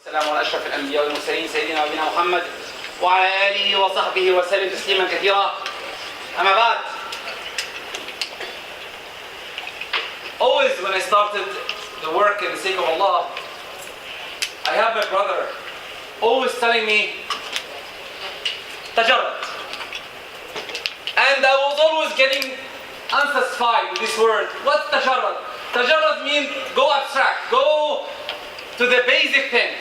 السلام على أشرف الأنبياء والمرسلين سيدنا ونبينا محمد وعلى آله وصحبه وسلم تسليما كثيرا. أما بعد. Always when I started the work in the sake of Allah, I have my brother always telling me tagard, and I was always getting unsatisfied with this word. What's tagard? Tagard means go abstract, go to the basic thing.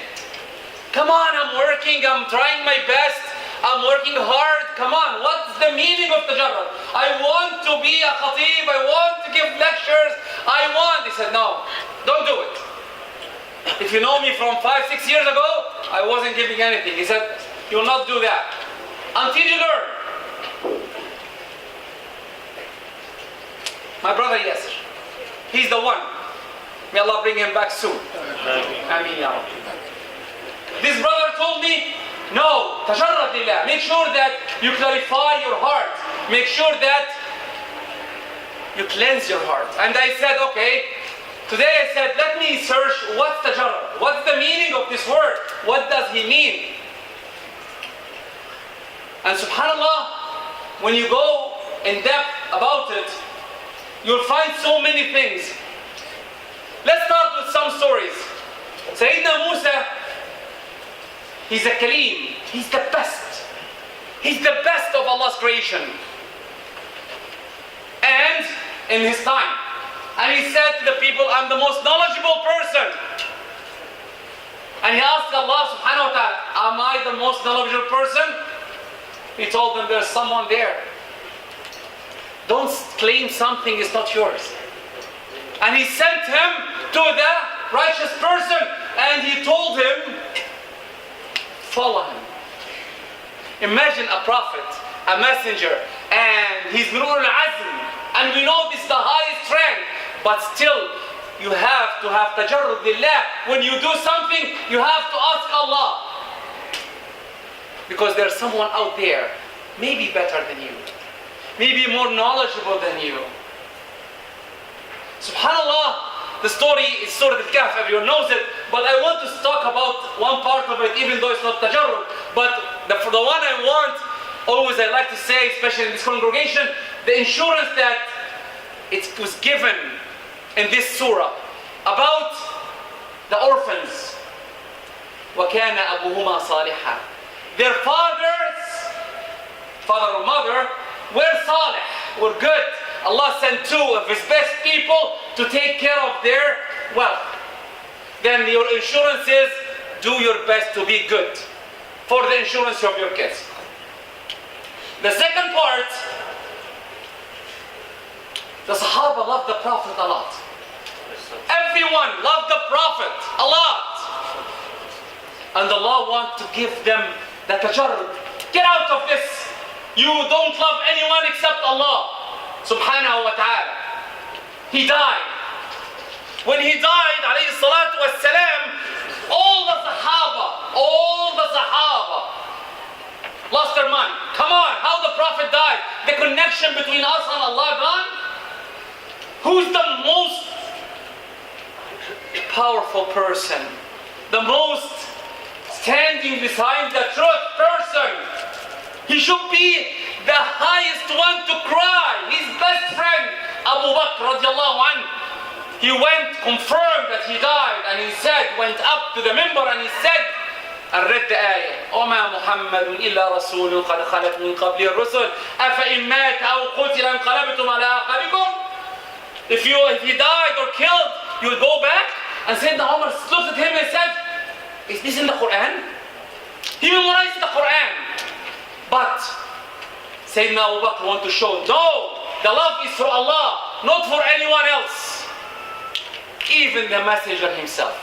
Come on, I'm working, I'm trying my best, I'm working hard. Come on, what's the meaning of tagard? I want to be a khatib, I want to give lectures, He said, no, don't do it. If you know me from 5-6 years ago, I wasn't giving anything. He said, you will not do that until you learn. My brother Yasser, he's the one. May Allah bring him back soon. Ameen ya Rabbi. This brother told me, no, tajarrad lillah. Make sure that you clarify your heart. Make sure that you cleanse your heart. And I said, okay. Today I said, let me search what's tajarrad. What's the meaning of this word? What does he mean? And subhanallah, when you go in depth about it, you'll find so many things. Let's start with some stories. Sayyidina Musa, he's a Kalim. He's the best. He's the best of Allah's creation. And in his time. And he said to the people, I'm the most knowledgeable person. And he asked Allah subhanahu wa ta'ala, am I the most knowledgeable person? He told them, there's someone there. Don't claim something is not yours. And he sent him to the righteous person and he told him, follow him. Imagine a prophet, a messenger, and he's min ulul azm, and we know this is the highest rank, but still you have to have tajarrud lillah. When you do something, you have to ask Allah. Because there's someone out there, maybe better than you, maybe more knowledgeable than you. SubhanAllah, the story is Surah Al-Kahf, everyone knows it, but I want to talk about one part of it, even though it's not tajarrud. But the one I want, always I like to say, especially in this congregation, the insurance that it was given in this surah about the orphans. وَكَانَ أَبُوهُمَا صَالِحًا. Their fathers, father or mother, were salih, were good. Allah sent two of His best people to take care of their wealth. Then your insurance is, do your best to be good for the insurance of your kids. The second part, the Sahaba loved the Prophet a lot. Everyone loved the Prophet a lot. And Allah wants to give them the tajarrud. Get out of this. You don't love anyone except Allah subhanahu wa ta'ala. He died. When he died, alayhi salatu wassalam, all the Sahaba lost their mind. Come on, how the Prophet died? The connection between us and Allah gone? Who's the most powerful person? The most standing behind the truth person? He should be the highest one to cry. His best friend, Abu Bakr radiallahu anhu, he went, confirmed that he died, and he said, went up to the minbar and he said, and read the ayah, وَمَا مُحَمَّدٌ إِلَّا رَسُولٌ قَدْ خَلَتْ مِنْ قَبْلِ الرُّسُلِ أَفَإِنْ مَاتَ أَوْ قُتِلَ انْقَلَبْتُمْ عَلَىٰ أَعْقَابِكُمْ. If he died or killed, you will go back. And Sayyidina Umar looked at him and said, is this in the Quran? He memorized the Quran. But Sayyidina Abu Bakr wanted to show, no, the love is for Allah, not for anyone else. Even the messenger himself.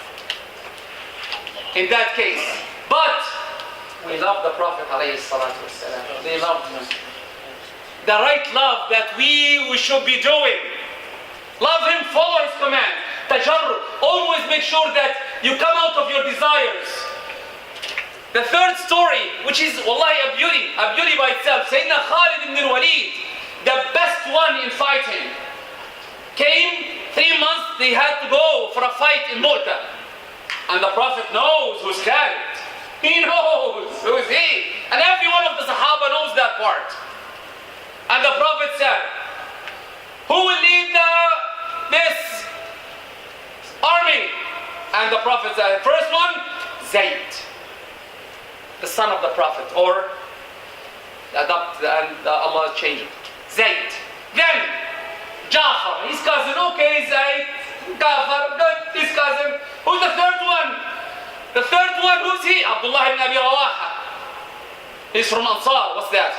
In that case. But we love the Prophet ﷺ. They loved him. The right love that we should be doing. Love him, follow his command. Tajarrud. Always make sure that you come out of your desires. The third story, which is wallahi a beauty by itself. Sayyidina Khalid ibn al-Walid, the best one in fighting, came 3 months, they had to go for a fight in Morden. And the Prophet knows who's He knows who is he. And every one of the Sahaba knows that part. And the Prophet said, who will lead this army? And the Prophet said, first one, Zayd, the son of the Prophet, or Allah changed it. Zayd. Then Jafar, his cousin. Okay, Zayd, Jafar, good, his cousin. Who's the third one? The third one, who's he? Abdullah ibn Abi Rawaha. He's from Ansar. What's that?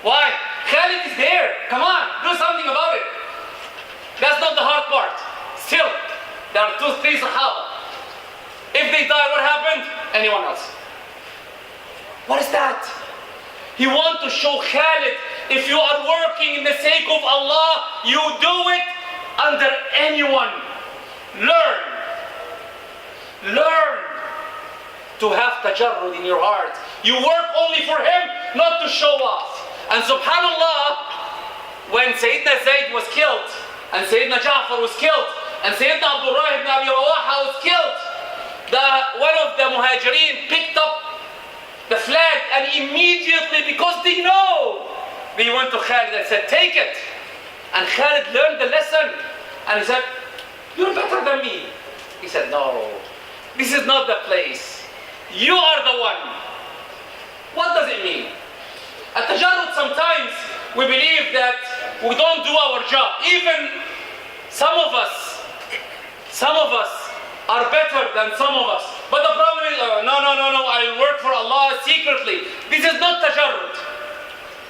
Why? Khalid is there. Come on, do something about it. That's not the hard part. Still, there are 2-3 Sahaba. If they die, what happened? Anyone else. What is that? He wants to show Khalid, if you are working in the sake of Allah, you do it under anyone. Learn. Learn to have tajarrud in your heart. You work only for him, not to show off. And subhanallah, when Sayyidina Zayd was killed, and Sayyidina Ja'far was killed, and Sayyidina Abdullah ibn Abi Rawaha was killed, one of the Muhajirin picked up the flag, and immediately, because they know, they went to Khalid and said, take it. And Khalid learned the lesson, and he said, you're better than me. He said, no, this is not the place. You are the one. What does it mean? At Tajarrud, sometimes we believe that we don't do our job. Even some of us are better than some of us. But the problem is, no, I work for Allah secretly. This is not tajarrud.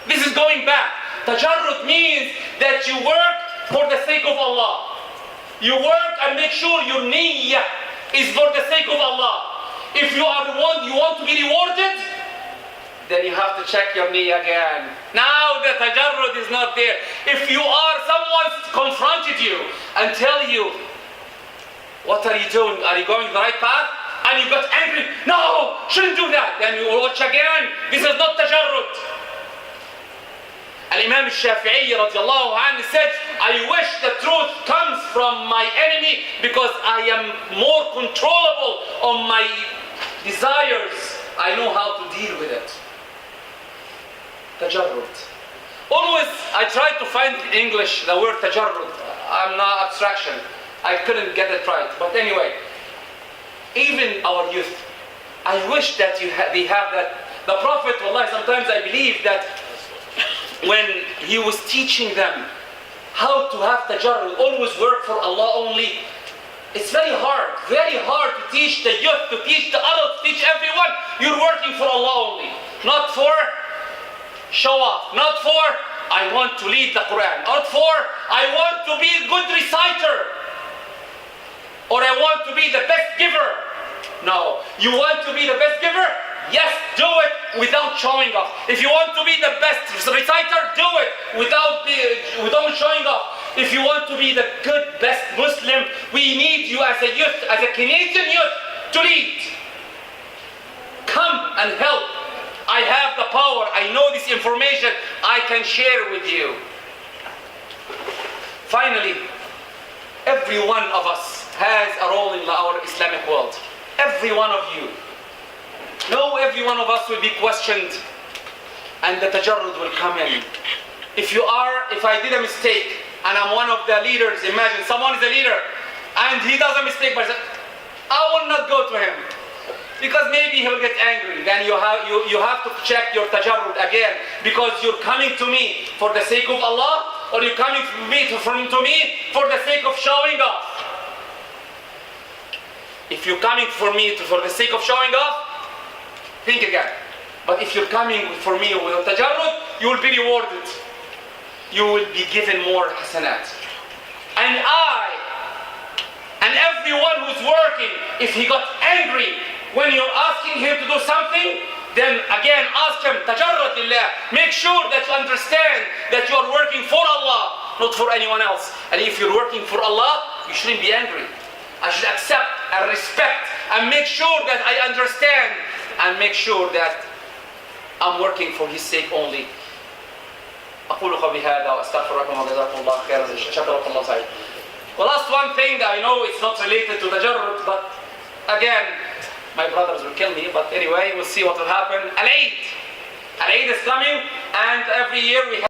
This is going back. Tajarrud means that you work for the sake of Allah. You work and make sure your niyyah is for the sake of Allah. If you want to be rewarded, then you have to check your niyyah again. Now the tajarrud is not there. If someone confronted you and tell you, what are you doing? Are you going the right path? And you got angry. No, shouldn't do that. Then you will watch again. This is not tajarrud. Al-Imam al-Shafi'i radiallahu anhu said, I wish the truth comes from my enemy because I am more controllable on my desires. I know how to deal with it. Tajarrud. Always, I try to find in English the word tajarrud. I'm not abstraction. I couldn't get it right. But anyway, even our youth, I wish that they have that. The Prophet, wallahi, sometimes I believe that when he was teaching them how to have tajarrud, always work for Allah only, it's very hard to teach the youth, to teach the adults, to teach everyone. You're working for Allah only, not for show off, not for I want to lead the Quran, not for I want to be a good reciter, or I want to be the best giver. No, you want to be the best giver? Yes, do it without showing off. If you want to be the best reciter, do it without showing off. If you want to be the good, best Muslim, we need you as a youth, as a Canadian youth, to lead. Come and help. I have the power. I know this information. I can share with you. Finally, every one of us has a role in our Islamic world. Every one of you. No, every one of us will be questioned and the tajarrud will come in. If I did a mistake and I'm one of the leaders, imagine someone is a leader and he does a mistake, but I will not go to him because maybe he will get angry. Then you have to check your tajarrud again, because you're coming to me for the sake of Allah, or you're coming to me for the sake of showing off. If you're coming for me for the sake of showing off, think again. But if you're coming for me with tajarrud, you will be rewarded. You will be given more hasanat. And everyone who's working, if he got angry when you're asking him to do something, then again ask him, tajarrud lillah. Make sure that you understand that you are working for Allah, not for anyone else. And if you're working for Allah, you shouldn't be angry. I should accept and respect and make sure that I understand and make sure that I'm working for His sake only. أقول قولي هذا وأستغفر لكم وجزاكم الله خيرا. شكركم الله خير. The last one thing, I know it's not related to tajarrud, but again, My brothers will kill me, but anyway, we'll see what will happen. Al-Eid is coming, and every year we have